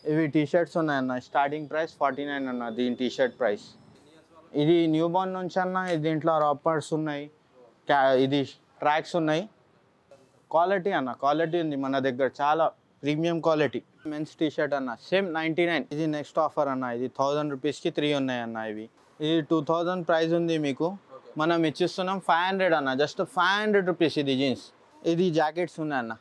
ఇవి T shirts ఉన్నాయన్న, starting price 49 అన్న దీని టీ షర్ట్ ప్రైస్. ఇది న్యూ బార్న్ నుంచి అన్న, దీంట్లో రాపర్స్ ఉన్నాయి, ఇది ట్రాక్స్ ఉన్నాయి. క్వాలిటీ అన్న, క్వాలిటీ ఉంది మన దగ్గర, చాలా premium quality. Men's T shirt అన్న సేమ్ 99. ఇది నెక్స్ట్ ఆఫర్ అన్న, ఇది 1000 రూపీస్కి 3 ఉన్నాయి అన్న. ఇది 2000 ప్రైస్ ఉంది మీకు, మనం ఇచ్చిస్తున్నాం 500 అన్న, జస్ట్ 500 రూపీస్. ఇది జీన్స్, ఇది జాకెట్స్ ఉన్నాయి అన్న.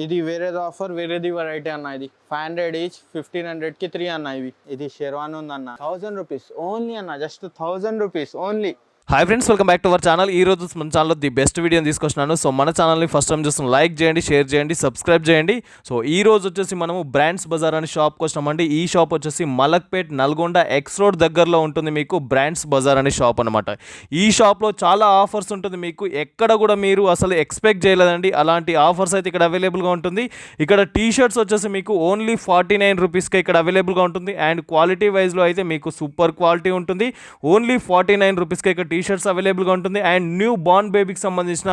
ఇది వేరేది ఆఫర్, వేరేది వెరైటీ అన్న. ఇది 500 ఈచ్, 1500కి 3 అన్న. ఇది షెర్వాన్ ఉందన్న, 1000 రూపీస్ ఓన్లీ అన్న, just 1000 rupees only. Hi friends, welcome back to our channel. ఈ రోజు మన ఛానల్లో ది బెస్ట్ వీడియోని తీసుకొచ్చినాను. సో మన ఛానల్ని ఫస్ట్ టైం చూస్తున్న లైక్ చేయండి, షేర్ చేయండి, సబ్స్క్రైబ్ చేయండి. సో ఈ రోజు వచ్చేసి మనము బ్రాండ్స్ బజార్ అనే షాప్కి వచ్చినామండి. ఈ షాప్ వచ్చేసి మలక్పేట్ నల్గొండ ఎక్స్ రోడ్ దగ్గరలో ఉంటుంది మీకు బ్రాండ్స్ బజార్ అనే షాప్ అనమాట. ఈ షాప్లో చాలా ఆఫర్స్ ఉంటుంది మీకు, ఎక్కడ కూడా మీరు అసలు ఎక్స్పెక్ట్ చేయలేదండి అలాంటి ఆఫర్స్ అయితే ఇక్కడ అవైలబుల్గా ఉంటుంది. ఇక్కడ టీ షర్ట్స్ వచ్చేసి మీకు ఓన్లీ 49 రూపీస్కి ఇక్కడ అవైలబుల్గా ఉంటుంది. అండ్ క్వాలిటీ వైజ్లో అయితే మీకు సూపర్ క్వాలిటీ ఉంటుంది. ఓన్లీ 49 రూపీస్కి ఇక్కడ టీ షర్ట్స్ అవైలబుల్గా ఉంటుంది. అండ్ న్యూ బార్న్ బేబీకి సంబంధించిన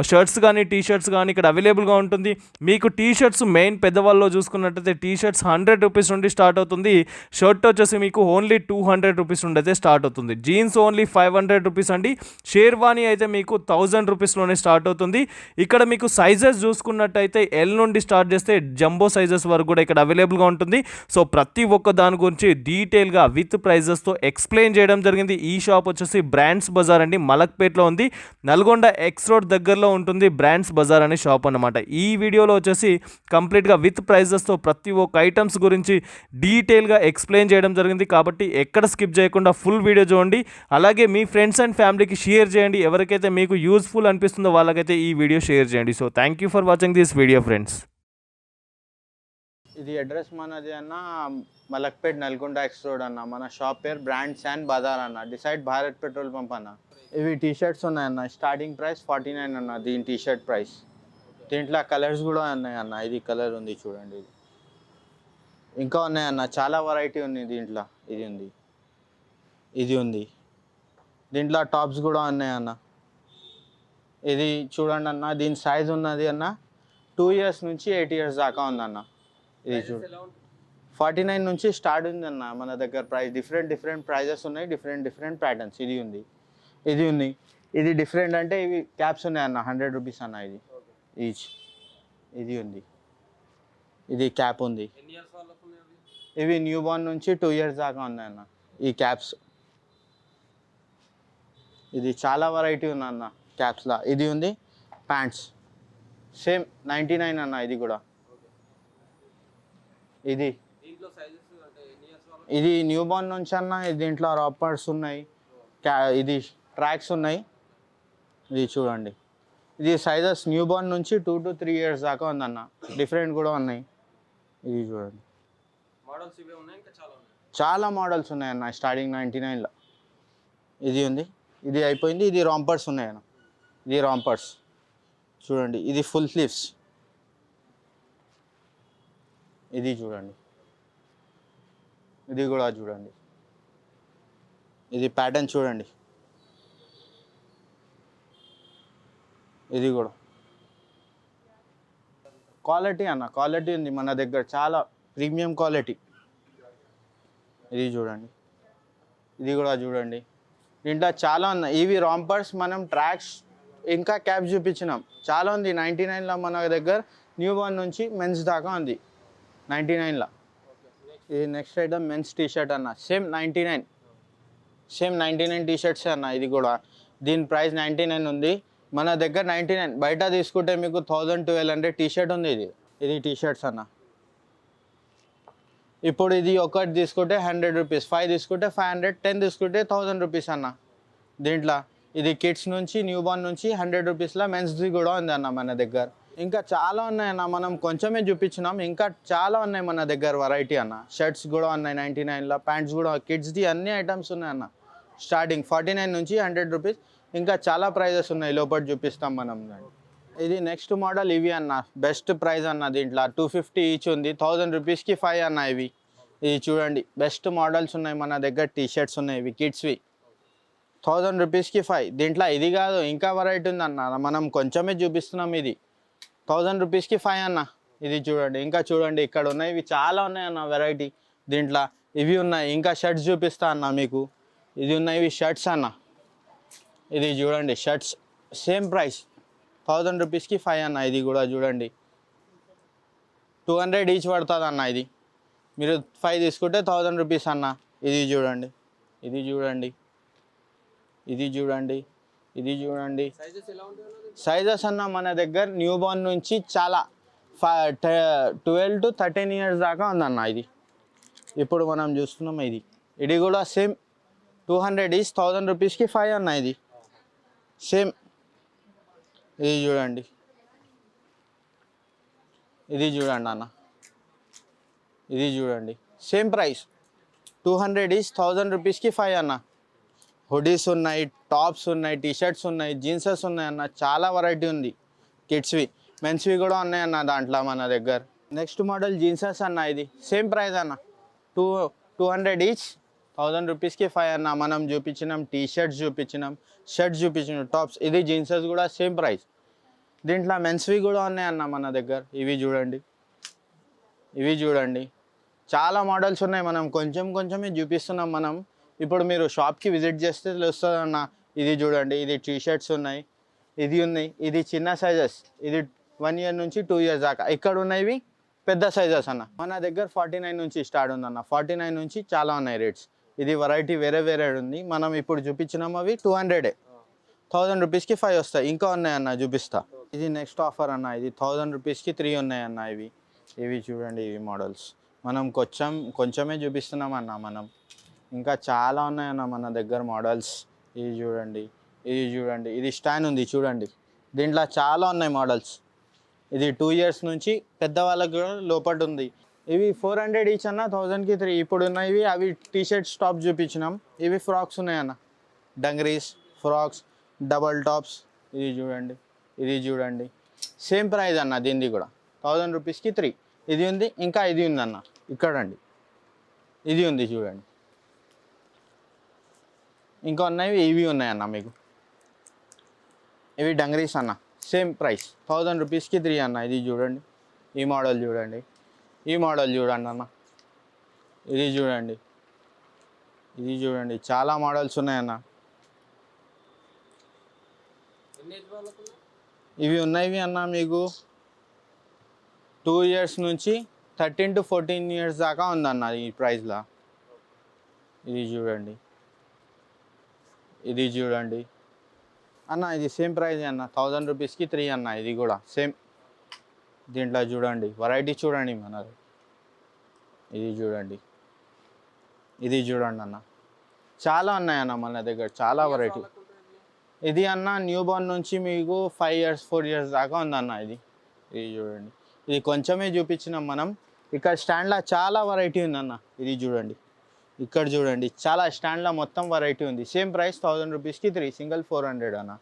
షర్ట్స్ కానీ టీ షర్ట్స్ కానీ ఇక్కడ అవైలబుల్గా ఉంటుంది. మీకు టీ షర్ట్స్ మెయిన్ పెద్దవాళ్ళలో చూసుకున్నట్టయితే టీ షర్ట్స్ 100 రూపీస్ నుండి స్టార్ట్ అవుతుంది. షర్ట్ వచ్చేసి మీకు ఓన్లీ 200 రూపీస్ నుండి అయితే స్టార్ట్ అవుతుంది. జీన్స్ ఓన్లీ 500 రూపీస్ అండి. షేర్వానీ అయితే మీకు 1000 రూపీస్లోనే స్టార్ట్ అవుతుంది. ఇక్కడ మీకు సైజెస్ చూసుకున్నట్టయితే ఎల్ నుండి స్టార్ట్ చేస్తే జంబో సైజెస్ వరకు కూడా ఇక్కడ అవైలబుల్గా ఉంటుంది. సో ప్రతి ఒక్క దాని గురించి డీటెయిల్గా విత్ ప్రైజెస్తో ఎక్స్ప్లెయిన్ చేయడం జరిగింది. ఈ షాప్ వచ్చేసి బ్రాండ్స్ బజార్ అండి, మలక్పేట్లో ఉంది, నల్గొండ ఎక్స్ రోడ్ దగ్గరలో ఉంటుంది బ్రాండ్స్ బజార్ అనే షాప్ అనమాట. ఈ వీడియోలో వచ్చేసి కంప్లీట్గా విత్ ప్రైజెస్తో ప్రతి ఒక్క ఐటమ్స్ గురించి డీటెయిల్గా ఎక్స్ప్లెయిన్ చేయడం జరిగింది. కాబట్టి ఎక్కడ స్కిప్ చేయకుండా ఫుల్ వీడియో చూడండి. అలాగే మీ ఫ్రెండ్స్ అండ్ ఫ్యామిలీకి షేర్ చేయండి. ఎవరికైతే మీకు యూస్ఫుల్ అనిపిస్తుందో వాళ్ళకైతే ఈ వీడియో షేర్ చేయండి. So thank you for watching this video friends. ఇది అడ్రస్ మనది అన్న, మలక్పేట్ నల్గొండ ఎక్స్ రోడ్ అన్న. మన షాప్ పేరు బ్రాండ్స్ అండ్ బజార్ అన్న, డిసైడ్ భారత్ పెట్రోల్ పంప్ అన్న. ఇవి టీ షర్ట్స్ ఉన్నాయన్న, స్టార్టింగ్ ప్రైస్ 49 అన్న దీని టీ షర్ట్ ప్రైస్. దీంట్లో కలర్స్ కూడా ఉన్నాయన్న, ఇది కలర్ ఉంది చూడండి, ఇది ఇంకా ఉన్నాయన్న, చాలా వెరైటీ ఉంది దీంట్లో. ఇది ఉంది, ఇది ఉంది, దీంట్లో టాప్స్ కూడా ఉన్నాయన్న. ఇది చూడండి అన్న, దీని సైజ్ ఉన్నది అన్న 2 ఇయర్స్ నుంచి 8 ఇయర్స్ దాకా ఉందన్న. ఇది చూడు, 49 నుంచి స్టార్ట్ ఉందన్న మన దగ్గర ప్రైస్. డిఫరెంట్ ప్రైజెస్ ఉన్నాయి, డిఫరెంట్ ప్యాటర్న్స్. ఇది ఉంది, ఇది ఉంది, ఇది డిఫరెంట్ అంటే ఇవి క్యాప్స్ ఉన్నాయన్న, 100 రూపీస్ అన్న ఇది ఈచ్. ఇది ఉంది, ఇది క్యాప్ ఉంది. ఇవి న్యూ బార్న్ నుంచి 2 ఇయర్స్ దాకా ఉన్నాయన్న ఈ క్యాప్స్. ఇది చాలా వెరైటీ ఉందన్న క్యాప్స్లా. ఇది ఉంది ప్యాంట్స్, సేమ్ 99 అన్న. ఇది కూడా, ఇది న్యూ బార్న్ నుంచి అన్న. దీంట్లో రాపర్స్ ఉన్నాయి, ఇది ట్రాక్స్ ఉన్నాయి. ఇది చూడండి, ఇది సైజెస్ న్యూ బార్న్ నుంచి 2 to 3 ఇయర్స్ దాకా ఉందన్న. డిఫరెంట్ కూడా ఉన్నాయి. ఇది చూడండి, చాలా మోడల్స్ ఉన్నాయన్న, స్టార్టింగ్ 99లో. ఇది ఉంది, ఇది అయిపోయింది. ఇది రాంపర్స్ ఉన్నాయన్న, ఇది రాంపర్స్ చూడండి, ఇది ఫుల్ స్లీవ్స్. ఇది చూడండి, ఇది కూడా చూడండి, ఇది ప్యాటర్న్ చూడండి, ఇది కూడా క్వాలిటీ అన్న, క్వాలిటీ ఉంది మన దగ్గర, చాలా ప్రీమియం క్వాలిటీ. ఇది చూడండి, ఇది కూడా చూడండి, దీంట్లో చాలా ఉన్నాయి. ఇవి రాంపర్స్, మనం ట్రాక్స్ ఇంకా క్యాప్స్ చూపించినాం, చాలా ఉంది. 99లో మన దగ్గర న్యూ బార్న్ నుంచి మెన్స్ దాకా ఉంది 99లో. ఇది నెక్స్ట్ ఐటమ్ మెన్స్ టీ షర్ట్ అన్న, సేమ్ 99 టీ షర్ట్స్ అన్న. ఇది కూడా దీని ప్రైస్ 99 ఉంది మన దగ్గర, 99. బయట తీసుకుంటే మీకు 1000-1200 టీ షర్ట్ ఉంది. ఇది టీ షర్ట్స్ అన్న. ఇప్పుడు ఇది ఒకటి తీసుకుంటే 100 రూపీస్, 5 తీసుకుంటే 500, 10 తీసుకుంటే 1000 రూపీస్ అన్న. దీంట్లో ఇది కిడ్స్ నుంచి న్యూ బార్న్ నుంచి 100 రూపీస్లో మెన్స్ది కూడా ఉంది అన్న మన దగ్గర. ఇంకా చాలా ఉన్నాయన్న, మనం కొంచెమే చూపించినాం, ఇంకా చాలా ఉన్నాయి మన దగ్గర వెరైటీ అన్న. షర్ట్స్ కూడా ఉన్నాయి 99లో, ప్యాంట్స్ కూడా, కిడ్స్ది అన్ని ఐటమ్స్ ఉన్నాయన్న. స్టార్టింగ్ 49 నుంచి 100 రూపీస్, ఇంకా చాలా ప్రైజెస్ ఉన్నాయి, లోపల చూపిస్తాం మనం. ఇది నెక్స్ట్ మోడల్. ఇవి అన్న బెస్ట్ ప్రైస్ అన్న, దీంట్లో 250 ఈచ్ ఉంది, 1000 రూపీస్కి 5 అన్న. ఇది చూడండి, బెస్ట్ మోడల్స్ ఉన్నాయి మన దగ్గర. టీ షర్ట్స్ ఉన్నాయి, ఇవి కిడ్స్వి, 1000 రూపీస్కి 5. దీంట్లో ఇది కాదు, ఇంకా వెరైటీ ఉంది అన్న, మనం కొంచెమే చూపిస్తున్నాం. ఇది 1000 రూపీస్కి 5 అన్న. ఇది చూడండి, ఇంకా చూడండి ఇక్కడ ఉన్నాయి, ఇవి చాలా ఉన్నాయి అన్న వెరైటీ దీంట్లో. ఇవి ఉన్నాయి, ఇంకా షర్ట్స్ చూపిస్తా అన్న మీకు. ఇది ఉన్నాయి, ఇవి షర్ట్స్ అన్న. ఇది చూడండి షర్ట్స్, సేమ్ ప్రైస్ 1000 రూపీస్కి 5 అన్న. ఇది కూడా చూడండి 200 ఈచ్ పడుతుంది అన్న. ఇది మీరు 5 తీసుకుంటే 1000 రూపీస్ అన్న. ఇది చూడండి, ఇది చూడండి, ఇది చూడండి, ఇది చూడండి. సైజెస్ అన్న మన దగ్గర న్యూ బార్న్ నుంచి చాలా 12 to 13 ఇయర్స్ దాకా ఉందన్న. ఇది ఇప్పుడు మనం చూస్తున్నాం. ఇది కూడా సేమ్ 200 ఈచ్ 1000 రూపీస్కి 5 అన్న. ఇది సేమ్. ఇది చూడండి, ఇది చూడండి అన్న, ఇది చూడండి సేమ్ ప్రైస్ 200 ఈచ్ 1000 రూపీస్కి 5 అన్న. హుడీస్ ఉన్నాయి, టాప్స్ ఉన్నాయి, టీషర్ట్స్ ఉన్నాయి, జీన్సెస్ ఉన్నాయి అన్న. చాలా వెరైటీ ఉంది. కిడ్స్వి, మెన్స్వి కూడా ఉన్నాయి అన్న దాంట్లో మన దగ్గర. నెక్స్ట్ మోడల్ జీన్సెస్ అన్న. ఇది సేమ్ ప్రైస్ అన్న, 200 ఈచ్ 1000 రూపీస్కి 5 అన్న. మనం చూపించినాం టీషర్ట్స్, చూపించినాం షర్ట్స్, చూపించినాం టాప్స్. ఇది జీన్సెస్ కూడా సేమ్ ప్రైస్. దీంట్లో మెన్స్వి కూడా ఉన్నాయి అన్న మన దగ్గర. ఇవి చూడండి, ఇవి చూడండి, చాలా మోడల్స్ ఉన్నాయి. మనం కొంచెం కొంచెమే చూపిస్తున్నాం మనం. ఇప్పుడు మీరు షాప్కి విజిట్ చేస్తే తెలుస్తుంది అన్న. ఇది చూడండి, ఇది టీషర్ట్స్ ఉన్నాయి, ఇది ఉన్నాయి. ఇది చిన్న సైజెస్, ఇది 1 ఇయర్ నుంచి 2 ఇయర్స్ దాకా. ఇక్కడ ఉన్నవి పెద్ద సైజెస్ అన్న. మన దగ్గర 49 నుంచి స్టార్ట్ ఉందన్న. 49 నుంచి చాలా ఉన్నాయి రేట్స్. ఇది వెరైటీ వేరే వేరే ఉంది. మనం ఇప్పుడు చూపించినాం అవి 200, 1000 రూపీస్కి 5 వస్తాయి. ఇంకా ఉన్నాయన్న, చూపిస్తా. ఇది నెక్స్ట్ ఆఫర్ అన్న. ఇది 1000 రూపీస్కి 3 ఉన్నాయన్న. ఇవి చూడండి, ఇవి మోడల్స్ మనం కొంచెమే చూపిస్తున్నాం అన్న. మనం ఇంకా చాలా ఉన్నాయన్న మన దగ్గర మోడల్స్. ఇది చూడండి, ఇది చూడండి, ఇది స్టాండ్ ఉంది చూడండి. దీంట్లో చాలా ఉన్నాయి మోడల్స్. ఇది 2 ఇయర్స్ నుంచి పెద్దవాళ్ళకి కూడా లోపల ఉంది. ఇవి 400 ఈచ్ అన్న, 1000కి 3. ఇప్పుడు ఉన్నవి అవి టీషర్ట్స్, టాప్ చూపించినాం. ఇవి ఫ్రాక్స్ ఉన్నాయన్న, డంగ్రీస్, ఫ్రాక్స్, డబల్ టాప్స్. ఇది చూడండి, ఇది చూడండి సేమ్ ప్రైస్ అన్న. దీనిది కూడా 1000 రూపీస్కి 3. ఇది ఉంది, ఇంకా ఇది ఉంది అన్న. ఇక్కడండి, ఇది ఉంది చూడండి. ఇంకా ఉన్నాయి, ఇవి ఉన్నాయన్న మీకు. ఇవి డంగ్రీస్ అన్న, సేమ్ ప్రైస్ 1000 రూపీస్కి 3 అన్న. ఇది చూడండి, ఈ మోడల్ చూడండి, ఈ మోడల్ చూడండి అన్న. ఇది చూడండి, ఇది చూడండి, చాలా మోడల్స్ ఉన్నాయన్న. ఇవి ఉన్నవి అన్న మీకు 2 ఇయర్స్ నుంచి 13 to 14 ఇయర్స్ దాకా ఉందన్న ఈ ప్రైస్లో. ఇది చూడండి, ఇది చూడండి అన్న. ఇది సేమ్ ప్రైస్ అన్న, 1000 రూపీస్కి 3 అన్న. ఇది కూడా సేమ్. దీంట్లో చూడండి వెరైటీ చూడండి మనది. ఇది చూడండి, ఇది చూడండి అన్న. చాలా ఉన్నాయన్న మన దగ్గర, చాలా వెరైటీ. ఇది అన్న న్యూ బార్న్ నుంచి మీకు 5 ఇయర్స్ 4 ఇయర్స్ దాకా ఉందన్న. ఇది చూడండి, ఇది కొంచెమే చూపించినాం మనం. ఇక్కడ స్టాండ్లో చాలా వెరైటీ ఉందన్న. ఇది చూడండి, ఇక్కడ చూడండి, చాలా స్టాండ్లో మొత్తం వెరైటీ ఉంది. సేమ్ ప్రైస్ 1000 రూపీస్కి 3, సింగిల్ 400 అన్న.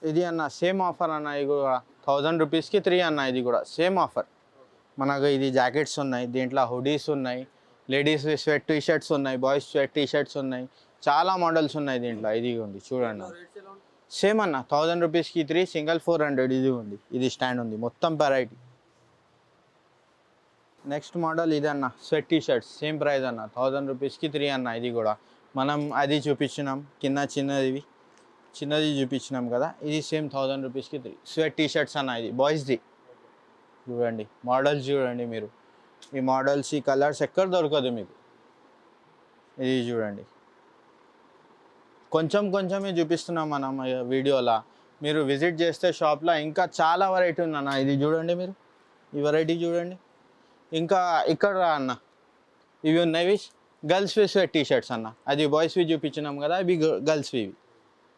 ఇది అన్న సేమ్ ఆఫర్ అన్న. ఇది కూడా 1000 రూపీస్కి 3 అన్న. ఇది కూడా సేమ్ ఆఫర్. మనకు ఇది జాకెట్స్ ఉన్నాయి, దీంట్లో హుడీస్ ఉన్నాయి, లేడీస్ స్వెట్ టీషర్ట్స్ ఉన్నాయి, బాయ్స్ స్వెట్ టీషర్ట్స్ ఉన్నాయి, చాలా మోడల్స్ ఉన్నాయి దీంట్లో. ఇది ఉంది చూడండి, సేమ్ అన్న. 1000 రూపీస్కి 3, సింగిల్ 400. ఇది ఉంది, ఇది స్టాండ్ ఉంది, మొత్తం వెరైటీ. నెక్స్ట్ మోడల్ ఇది అన్న, స్వెట్ టీషర్ట్స్ సేమ్ ప్రైస్ అన్న, 1000 రూపీస్కి 3 అన్న. ఇది కూడా మనం అది చూపించినాం కింద, చిన్నది చూపించినాం కదా. ఇది సేమ్ 1000 రూపీస్కి 3 స్వెట్ టీషర్ట్స్ అన్న. ఇది బాయ్స్ది చూడండి, మోడల్స్ చూడండి మీరు. ఈ మోడల్స్, ఈ కలర్స్ ఎక్కడ దొరకదు మీకు. ఇది చూడండి, కొంచెమే చూపిస్తున్నాం మనం వీడియోలో. మీరు విజిట్ చేస్తే షాప్లో ఇంకా చాలా వెరైటీ ఉందన్న. ఇది చూడండి మీరు, ఈ వెరైటీ చూడండి. ఇంకా ఇక్కడ అన్న, ఇవి ఉన్నవి గర్ల్స్వి స్వెట్ టీషర్ట్స్ అన్న. అది బాయ్స్వి చూపించినాం కదా, ఇవి గర్ల్స్వి.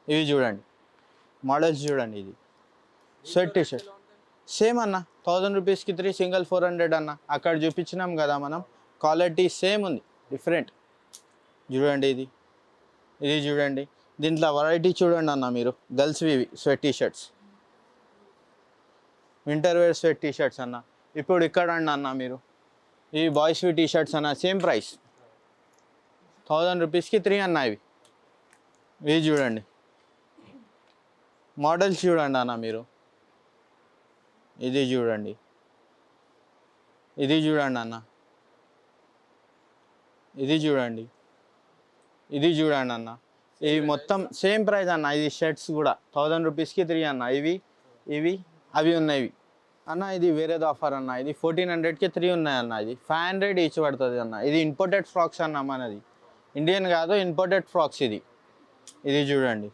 ఇవి చూడండి, మోడల్స్ చూడండి. ఇది స్వెట్ టీషర్ట్ సేమ్ అన్న, 1000 రూపీస్కి 3, సింగిల్ 400 అన్న. అక్కడ చూపించినాం కదా మనం, క్వాలిటీ సేమ్ ఉంది, డిఫరెంట్. చూడండి, ఇది చూడండి. దీంట్లో వెరైటీ చూడండి అన్న మీరు. గర్ల్స్వి sweat T shirts, winter wear sweat T shirts అన్న. ఇప్పుడు ఇక్కడ అన్న మీరు, ఈ బాయ్స్వి టీషర్ట్స్ అన్న, సేమ్ ప్రైస్ 1000 రూపీస్కి 3 అన్న. ఇవి చూడండి, మోడల్స్ చూడండి అన్న మీరు. ఇది చూడండి, ఇది చూడండి అన్న, ఇది చూడండి, ఇది చూడండి అన్న. ఇవి మొత్తం సేమ్ ప్రైస్ అన్న. ఇది షర్ట్స్ కూడా 1000 రూపీస్కి 3 అన్న. ఇవి అవి ఉన్నాయి అన్న. ఇది వేరేది ఆఫర్ అన్న. ఇది 1400కి 3 ఉన్నాయన్న. ఇది 500 ఈచ్ పడుతుంది అన్న. ఇది ఇంపోర్టెడ్ ఫ్రాక్స్ అన్న, మనది ఇండియన్ కాదు, ఇంపోర్టెడ్ ఫ్రాక్స్. ఇది చూడండి,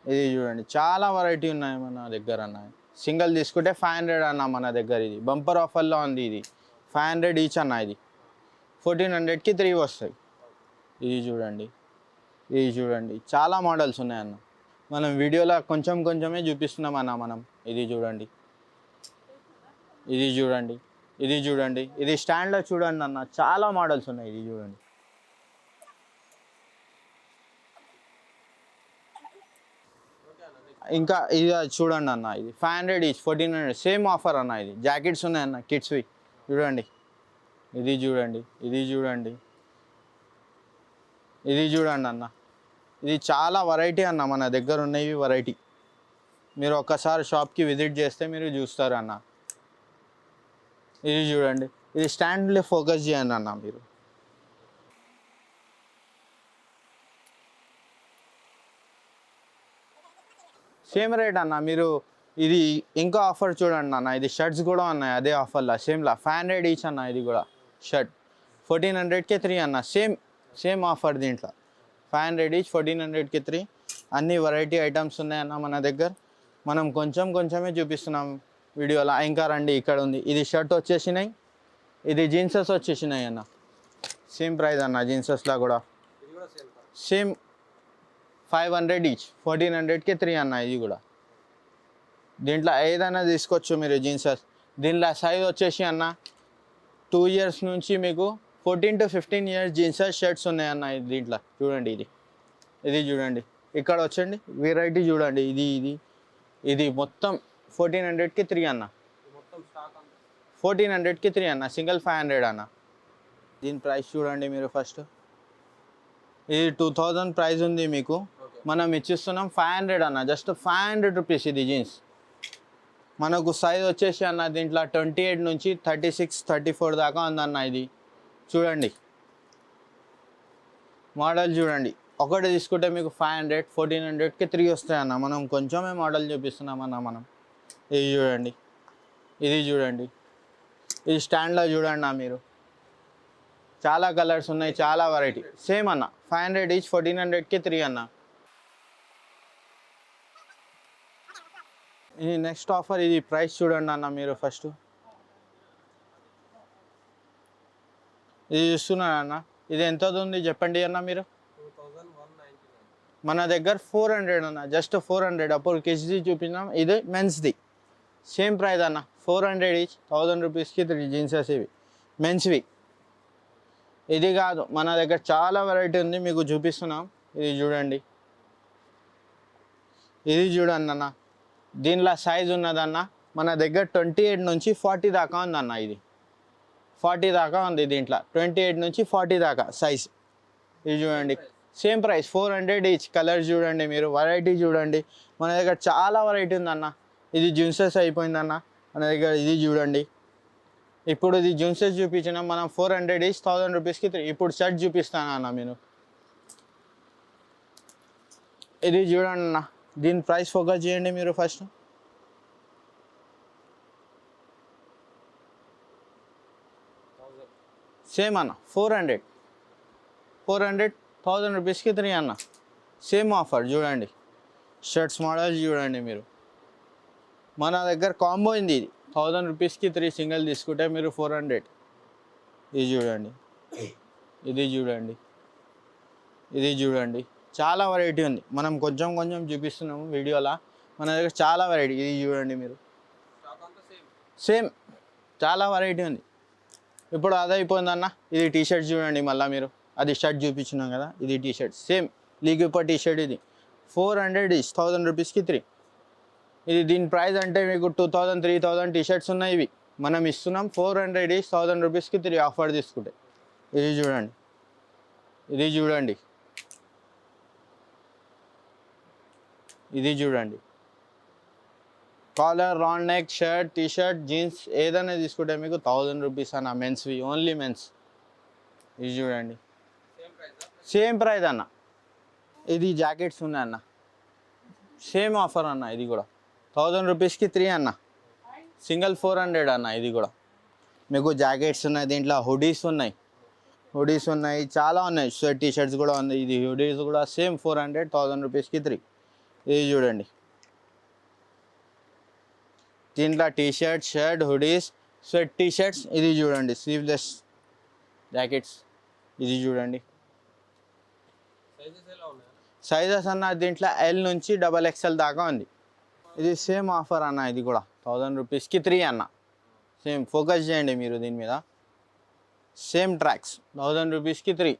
ఇది చూడండి. చాలా వెరైటీ ఉన్నాయి మన దగ్గర అన్న. సింగిల్ తీసుకుంటే 500 అన్న మన దగ్గర. ఇది బంపర్ ఆఫర్లో ఉంది. ఇది 500 ఈచ్ అన్న. ఇది 1400కి 3 వస్తాయి. ఇది చూడండి, ఇది చూడండి. చాలా మోడల్స్ ఉన్నాయన్న. మనం వీడియోలో కొంచెం కొంచెమే చూపిస్తున్నాం అన్న మనం. ఇది చూడండి, ఇది చూడండి, ఇది చూడండి. ఇది స్టాండ్లో చూడండి అన్న, చాలా మోడల్స్ ఉన్నాయి. ఇది చూడండి. ఇంకా ఇది చూడండి అన్న. ఇది 500 ఈచ్ 1400 సేమ్ ఆఫర్ అన్న. ఇది జాకెట్స్ ఉన్నాయన్న, కిడ్స్వి చూడండి. ఇది చూడండి, ఇది చూడండి, ఇది చూడండి అన్న. ఇది చాలా వెరైటీ అన్న, మన దగ్గర ఉన్నవి వెరైటీ. మీరు ఒక్కసారి షాప్కి విజిట్ చేస్తే మీరు చూస్తారు అన్న. ఇది చూడండి, ఇది స్టాండ్లో ఫోకస్ చేయండి అన్న మీరు. సేమ్ రేట్ అన్న. మీరు ఇది ఇంకా ఆఫర్ చూడండి అన్న. ఇది షర్ట్స్ కూడా ఉన్నాయి అదే ఆఫర్లో, సేమ్లా 500 ఈచ్ అన్న. ఇది కూడా షర్ట్ 1400కి 3 అన్న. సేమ్ ఆఫర్ దీంట్లో 500 ఈచ్ 1400కి 3. అన్ని వెరైటీ ఐటమ్స్ ఉన్నాయన్న మన దగ్గర. మనం కొంచెం కొంచెమే చూపిస్తున్నాం వీడియోలో. ఇంకా రండి, ఇక్కడ ఉంది. ఇది షర్ట్ వచ్చేసినాయి, ఇది జీన్సెస్ వచ్చేసినాయి అన్న. సేమ్ ప్రైస్ అన్న. జీన్సెస్లో కూడా సేమ్ 500 ఈచ్ 1400కి 3 అన్న. ఇది కూడా దీంట్లో ఏదైనా తీసుకోవచ్చు మీరు జీన్సెస్. దీంట్లో సైజ్ వచ్చేసి అన్న 2 ఇయర్స్ నుంచి మీకు 14 to 15 ఇయర్స్ జీన్సెస్ షర్ట్స్ ఉన్నాయన్న. దీంట్లో చూడండి, ఇది చూడండి. ఇక్కడ వచ్చండి, వెరైటీ చూడండి. ఇది మొత్తం 1400కి 3 అన్న. 1400కి 3 అన్న. సింగిల్ 500 అన్న. దీని ప్రైస్ చూడండి మీరు ఫస్ట్. ఇది 2000 ప్రైస్ ఉంది మీకు, మనం ఇచ్చిస్తున్నాం 500 అన్న. Just 500 rupees. ఇది జీన్స్ మనకు సైజ్ వచ్చేసి అన్న దీంట్లో 28 నుంచి 36, 34 దాకా ఉందన్న. ఇది చూడండి, మోడల్ చూడండి. ఒకటి తీసుకుంటే మీకు 500, 1400కి 3 వస్తాయన్న. మనం కొంచెమే మోడల్ చూపిస్తున్నాం అన్న మనం. ఇది చూడండి, ఇది చూడండి. ఇది స్టాండ్లో చూడండి అన్న మీరు. చాలా కలర్స్ ఉన్నాయి, చాలా వెరైటీ. సేమ్ అన్న 500 ఈచ్ 1400కి 3 అన్న. ఇది నెక్స్ట్ ఆఫర్. ఇది ప్రైస్ చూడండి అన్న మీరు ఫస్ట్. ఇది చూస్తున్నాను అన్న. ఇది ఎంత ఉంది చెప్పండి అన్న మీరు. మన దగ్గర 400 అన్న. జస్ట్ 400. అప్పుడు కిడ్స్ది చూపించాం, ఇది మెన్స్ది. సేమ్ ప్రైస్ అన్న. 400 ఈచ్ 1000 రూపీస్కి 3 జీన్సెస్. ఇవి మెన్స్వి. ఇది కాదు, మన దగ్గర చాలా వెరైటీ ఉంది, మీకు చూపిస్తున్నాం. ఇది చూడండి, ఇది చూడండి అన్న. దీనిలో సైజ్ ఉన్నదన్న మన దగ్గర 28 నుంచి 40 దాకా ఉందన్న. ఇది 40 దాకా ఉంది దీంట్లో. 28 నుంచి 40 దాకా సైజ్. ఇది చూడండి, సేమ్ ప్రైస్ 400 ఈచ్. కలర్స్ చూడండి మీరు, వెరైటీ చూడండి. మన దగ్గర చాలా వెరైటీ ఉందన్న. ఇది జీన్సెస్ అయిపోయిందన్న మన దగ్గర. ఇది చూడండి, ఇప్పుడు ఇది జీన్సెస్ చూపించినాం మనం. 400 ఈచ్ 1000 రూపీస్కి 3. ఇప్పుడు షర్ట్ చూపిస్తాను అన్న మీరు. ఇది చూడండి అన్న. దీని ప్రైస్ ఫోకస్ చేయండి మీరు ఫస్ట్. సేమ్ అన్న 400, 1000 రూపీస్కి 3 అన్న. సేమ్ ఆఫర్ చూడండి. షర్ట్స్ మోడల్ చూడండి మీరు. మన దగ్గర కాంబో ఉంది. ఇది 1000 రూపీస్కి 3 సింగిల్ తీసుకుంటే మీరు 400. ఇది చూడండి, ఇది చూడండి, ఇది చూడండి. చాలా వెరైటీ ఉంది, మనం కొంచెం కొంచెం చూపిస్తున్నాము వీడియోలో. మన దగ్గర చాలా వెరైటీ. ఇది చూడండి మీరు, సేమ్ చాలా వెరైటీ ఉంది. ఇప్పుడు అది అయిపోయిందన్న. ఇది టీ షర్ట్ చూడండి మళ్ళీ మీరు. అది షర్ట్ చూపించినాం కదా, ఇది T shirt. Same league upper T shirt. ఇది 400 ఈచ్ 1000 రూపీస్కి 3. ఇది దీని ప్రైస్ అంటే మీకు 2000, 3000 టీ షర్ట్స్ ఉన్నాయి. ఇవి మనం ఇస్తున్నాం 400 ఈచ్ 1000 రూపీస్కి 3 ఆఫర్ తీసుకుంటే. ఇది చూడండి, ఇది చూడండి, ఇది చూడండి. Collar, round neck, shirt, T shirt, jeans ఏదైనా తీసుకుంటే మీకు 1000 రూపీస్ అన్న. మెన్స్వి, ఓన్లీ మెన్స్. ఇది చూడండి, సేమ్ ప్రైస్ అన్న. ఇది జాకెట్స్ ఉన్నాయి అన్న, సేమ్ ఆఫర్ అన్న. ఇది కూడా 1000 రూపీస్కి 3 అన్న. సింగిల్ 400 అన్న. ఇది కూడా మీకు జాకెట్స్ ఉన్నాయి, దీంట్లో హుడీస్ ఉన్నాయి, చాలా ఉన్నాయి. షర్ట్, టీ షర్ట్స్ కూడా ఉన్నాయి. ఇది హుడీస్ కూడా సేమ్ 400, 1000 రూపీస్కి 3. ఇది చూడండి, దీంట్లో T shirt, hoodies, sweat T shirts. ఇది చూడండి, స్లీవ్లెస్ జాకెట్స్. ఇది చూడండి, సైజెస్ అన్న దీంట్లో ఎల్ నుంచి XXL దాకా ఉంది. ఇది సేమ్ ఆఫర్ అన్న. ఇది కూడా 1000 రూపీస్కి 3 అన్న. సేమ్ ఫోకస్ చేయండి మీరు దీని మీద. సేమ్ ట్రాక్స్ 1000 రూపీస్కి 3,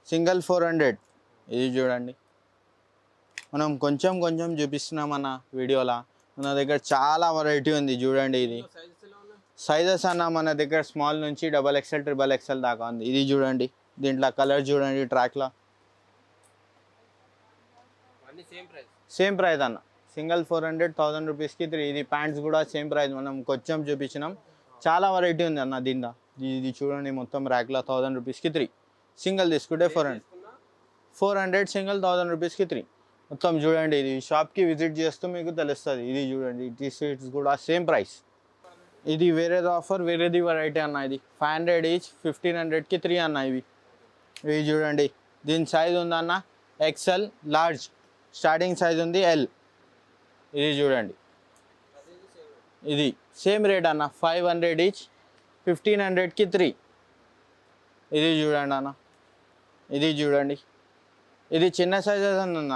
సింగిల్ 400. ఇది చూడండి, మనం కొంచెం కొంచెం చూపిస్తున్నాం అన్న వీడియోలో. మన దగ్గర చాలా వెరైటీ ఉంది చూడండి. ఇది సైజెస్ అన్న మన దగ్గర స్మాల్ నుంచి XXL, XXL దాకా ఉంది. ఇది చూడండి, దీంట్లో కలర్ చూడండి. ట్రాక్లో సేమ్ ప్రైస్ అన్న. సింగిల్ 400, 1000 రూపీస్కి 3. ఇది ప్యాంట్స్ కూడా సేమ్ ప్రైస్, మనం కొంచెం చూపించినాం. చాలా వెరైటీ ఉంది అన్న దీంట్లో. ఇది చూడండి, మొత్తం ర్యాక్లో 1000 రూపీస్కి 3. సింగిల్ తీసుకుంటే 400, సింగిల్ 1000 రూపీస్కి 3. మొత్తం చూడండి, ఇది షాప్కి విజిట్ చేస్తూ మీకు తెలుస్తుంది. ఇది చూడండి, టీ షర్ట్స్ కూడా సేమ్ ప్రైస్. ఇది వేరేది ఆఫర్, వేరేది వెరైటీ అన్న. ఇది 500 ఈచ్, 1500కి 3 అన్న. ఇవి చూడండి, దీని సైజ్ ఉందన్న XL, లార్జ్. స్టార్టింగ్ సైజ్ ఉంది L. ఇది చూడండి, ఇది సేమ్ రేట్ అన్న. 500 ఈచ్, 1500కి 3. ఇది చూడండి అన్న, ఇది చూడండి, ఇది చిన్న సైజెస్ అన్న.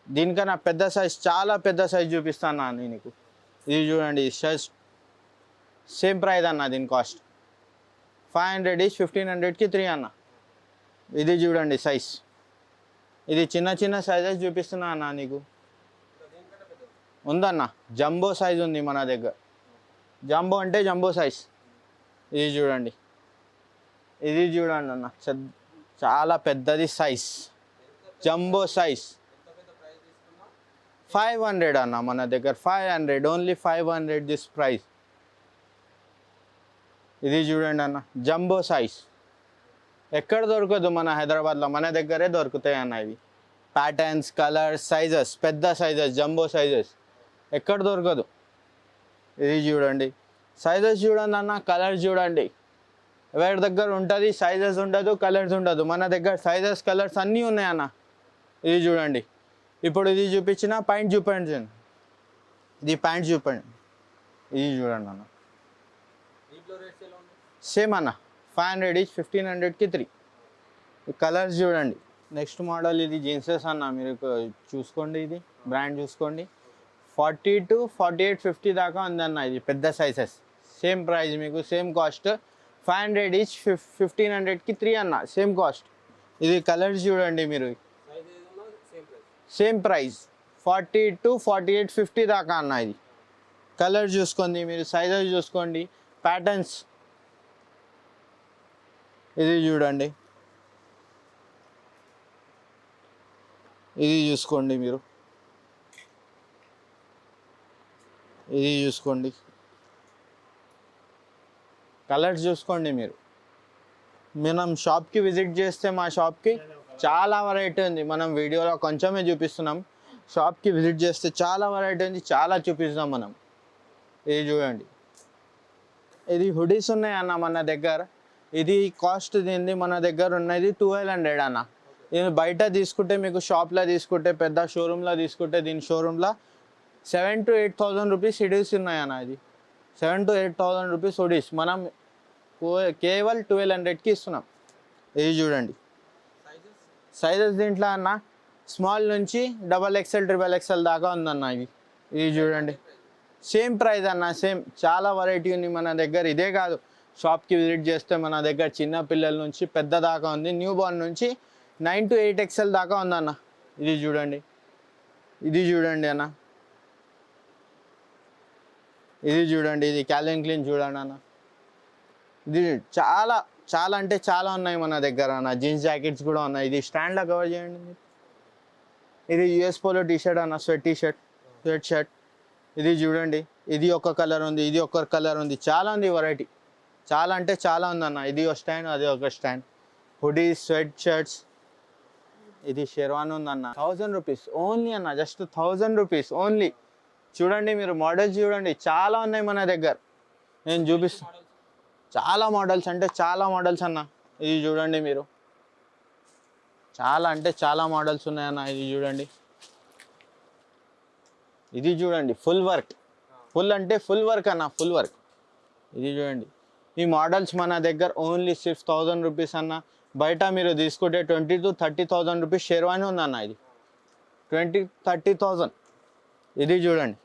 దీనికన్నా పెద్ద సైజ్, చాలా పెద్ద సైజ్ చూపిస్తాను అన్న నీకు. ఇది చూడండి, సైజ్ సేమ్ ప్రైస్ అన్న. దీని కాస్ట్ 500 ఈచ్, 1500కి 3 అన్న. ఇది చూడండి సైజ్, ఇది చిన్న చిన్న సైజెస్ చూపిస్తున్నా అన్న నీకు. ఉందన్న, జంబో సైజ్ ఉంది మన దగ్గర. జంబో అంటే జంబో సైజ్. ఇది చూడండి, అన్న, చాలా పెద్దది సైజ్, జంబో సైజ్. 500 అన్న మన దగ్గర. 500, ఓన్లీ 500 దిస్ ప్రైస్. ఇది చూడండి అన్న, జంబో సైజ్. ఎక్కడ దొరకదు మన హైదరాబాద్లో, మన దగ్గరే దొరుకుతాయి అన్న. ఇవి ప్యాటర్న్స్, కలర్స్, సైజెస్, పెద్ద సైజెస్, జంబో సైజెస్ ఎక్కడ దొరకదు. ఇది చూడండి, సైజెస్ చూడండి అన్న, కలర్స్ చూడండి. ఎవరి దగ్గర ఉంటుంది సైజెస్ ఉండదు, కలర్స్ ఉండదు. మన దగ్గర సైజెస్, కలర్స్ అన్నీ ఉన్నాయి అన్న. ఇది చూడండి, ఇప్పుడు ఇది చూపించిన ప్యాంట్ చూపించండి. ఇది ప్యాంట్ చూపండి. ఇది చూడండి అన్న, సేమ్ అన్న. 500 ఈచ్, 1500కి 3. కలర్స్ చూడండి. నెక్స్ట్ మోడల్ ఇది జీన్సెస్ అన్న. మీరు చూసుకోండి, ఇది బ్రాండ్ చూసుకోండి. 40 to 48, 50 దాకా ఉందన్న. ఇది పెద్ద సైజెస్. సేమ్ ప్రైస్ మీకు, సేమ్ కాస్ట్. 500 ఈచ్, 1500కి 3 అన్న. Same cost. ఇది కలర్స్ చూడండి మీరు, సేమ్ ప్రైస్. 40 to 48, 50 దాకా అన్న. ఇది కలర్ చూసుకోండి మీరు, సైజెస్ చూసుకోండి, ప్యాటర్న్స్. ఇది చూడండి, ఇది చూసుకోండి మీరు, ఇది చూసుకోండి, కలర్స్ చూసుకోండి మీరు. మనం షాప్కి విజిట్ చేస్తే మా షాప్కి చాలా వెరైటీ ఉంది. మనం వీడియోలో కొంచెమే చూపిస్తున్నాం. షాప్కి విజిట్ చేస్తే చాలా వెరైటీ ఉంది, చాలా చూపిస్తాం మనం. ఇది చూడండి, ఇది హుడీస్ ఉన్నాయి అన్న మన దగ్గర. ఇది కాస్ట్ దీనిది మన దగ్గర ఉన్నది 1200 అన్న. ఇది బయట తీసుకుంటే మీకు షాప్లో తీసుకుంటే, పెద్ద షోరూంలో తీసుకుంటే, దీని షోరూంలో 7,000 to 8,000 రూపీస్ హుడీస్ ఉన్నాయి అన్న. ఇది 7,000 to 8,000 రూపీస్ హుడీస్ మనం కేవలం 1200కి ఇస్తున్నాం. ఇది చూడండి, సైజెస్ దీంట్లో అన్న స్మాల్ నుంచి XXL, XXL దాకా ఉందన్న. ఇది చూడండి, సేమ్ ప్రైస్ అన్న. సేమ్, చాలా వెరైటీ ఉంది మన దగ్గర. ఇదే కాదు, షాప్కి విజిట్ చేస్తే మన దగ్గర చిన్న పిల్లల నుంచి పెద్ద దాకా ఉంది. న్యూ బార్న్ నుంచి 9 to 8 XL దాకా ఉందన్న. ఇది చూడండి, అన్న, ఇది చూడండి, ఇది క్యాలిన్ క్లీన్ చూడండి అన్న. ఇది చాలా చాలా అంటే చాలా ఉన్నాయి మన దగ్గర అన్న. జీన్స్ జాకెట్స్ కూడా ఉన్నాయి. ఇది స్టాండ్లో కవర్ చేయండి మీరు. ఇది US పోలో టీ షర్ట్ అన్న, sweat T shirt, sweat shirt. ఇది చూడండి, ఇది ఒక కలర్ ఉంది, ఇది ఒక కలర్ ఉంది, చాలా ఉంది వెరైటీ, చాలా అంటే చాలా ఉందన్న. ఇది ఒక స్టాండ్, అది ఒక స్టాండ్. హుడీస్, స్వెట్ షర్ట్స్, ఇది షెర్వాన్ ఉందన్న. 1000 రూపీస్ ఓన్లీ అన్న, జస్ట్ 1000 రూపీస్ ఓన్లీ. చూడండి మీరు మోడల్స్ చూడండి, చాలా ఉన్నాయి మన దగ్గర. నేను చూపిస్తాను, చాలా మోడల్స్ అంటే చాలా మోడల్స్ అన్న. ఇది చూడండి మీరు, చాలా అంటే చాలా మోడల్స్ ఉన్నాయన్న. ఇది చూడండి, ఇది చూడండి ఫుల్ వర్క్, ఫుల్ అంటే ఫుల్ వర్క్ అన్న, ఫుల్ వర్క్. ఇది చూడండి, ఈ మోడల్స్ మన దగ్గర ఓన్లీ సిర్ఫ్ 1000 రూపీస్ అన్న. బయట మీరు తీసుకుంటే 20,000 to 30,000 రూపీస్ షెర్వానీ ఉందన్న. ఇది 20,000-30,000. ఇది చూడండి,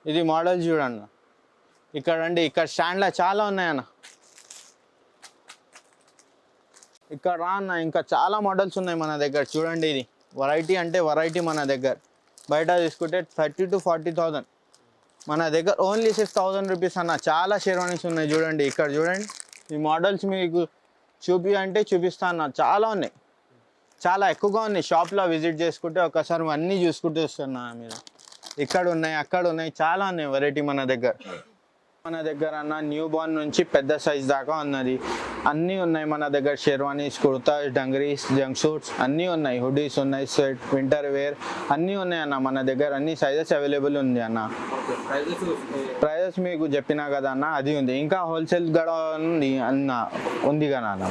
ఇది మోడల్స్ చూడండి. ఇక్కడ అండి, ఇక్కడ స్టాండ్లో చాలా ఉన్నాయన్న. ఇక్కడ రా అన్న, ఇంకా చాలా మోడల్స్ ఉన్నాయి మన దగ్గర. చూడండి, ఇది వెరైటీ అంటే వెరైటీ మన దగ్గర. బయట తీసుకుంటే 30,000 to 40,000, మన దగ్గర ఓన్లీ 6,000 రూపీస్ అన్న. చాలా షెర్వానీస్ ఉన్నాయి చూడండి. ఇక్కడ చూడండి, ఈ మోడల్స్ మీకు చూపిస్తా అన్న. చాలా ఉన్నాయి, చాలా ఎక్కువగా ఉన్నాయి. షాప్లో విజిట్ చేసుకుంటే ఒకసారి అన్నీ చూసుకుంటూ వస్తున్నా మీరు. ఇక్కడ ఉన్నాయి, అక్కడ ఉన్నాయి, చాలా ఉన్నాయి వెరైటీ మన దగ్గర. మన దగ్గర అన్న న్యూ బార్న్ నుంచి పెద్ద సైజ్ దాకా ఉన్నది, అన్నీ ఉన్నాయి మన దగ్గర. షెర్వానీస్, కుర్తాస్, డంగరీస్, జంక్ సూట్స్ అన్నీ ఉన్నాయి. హుడీస్ ఉన్నాయి, స్వెట్, వింటర్ వేర్ అన్నీ ఉన్నాయి అన్న. మన దగ్గర అన్ని సైజెస్ అవైలబుల్ ఉంది అన్న. ప్రైజెస్ మీకు చెప్పినా కదా అన్న, అది ఉంది. ఇంకా హోల్సేల్ కూడా ఉంది అన్న, ఉంది కదా అన్న.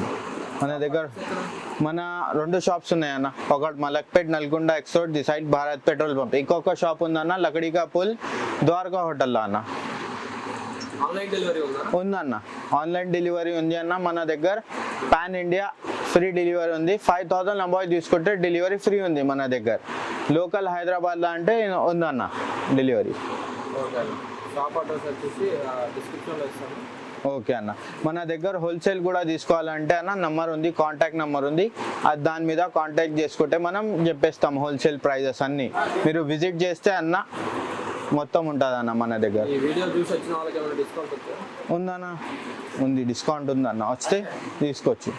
మన దగ్గర మన 2 షాప్స్ ఉన్నాయి అన్న. ఒకటి Malakpet Nalgonda X road, the side Bharat petrol pump. ఇంకొక షాప్ ఉందన్న లకడీకా పుల్, ద్వారకా హోటల్లో అన్న. ఉందన్న, ఆన్లైన్ డెలివరీ ఉంది అన్న. మన దగ్గర పాన్ ఇండియా ఫ్రీ డెలివరీ ఉంది. 5,000 అబౌవ్ తీసుకుంటే డెలివరీ ఫ్రీ ఉంది మన దగ్గర. లోకల్ హైదరాబాద్లో అంటే ఉందన్న డెలివరీ. ఓకే అన్న. మన దగ్గర హోల్సేల్ కూడా తీసుకోవాలంటే అన్న నంబర్ ఉంది, కాంటాక్ట్ నెంబర్ ఉంది. అది దాని మీద కాంటాక్ట్ చేసుకుంటే మనం చెప్పేస్తాం హోల్సేల్ ప్రైజెస్ అన్నీ. మీరు విజిట్ చేస్తే అన్న మొత్తం ఉంటుంది అన్న మన దగ్గర. ఉందన్న, ఉంది, డిస్కౌంట్ ఉందన్న, వస్తే తీసుకోవచ్చు.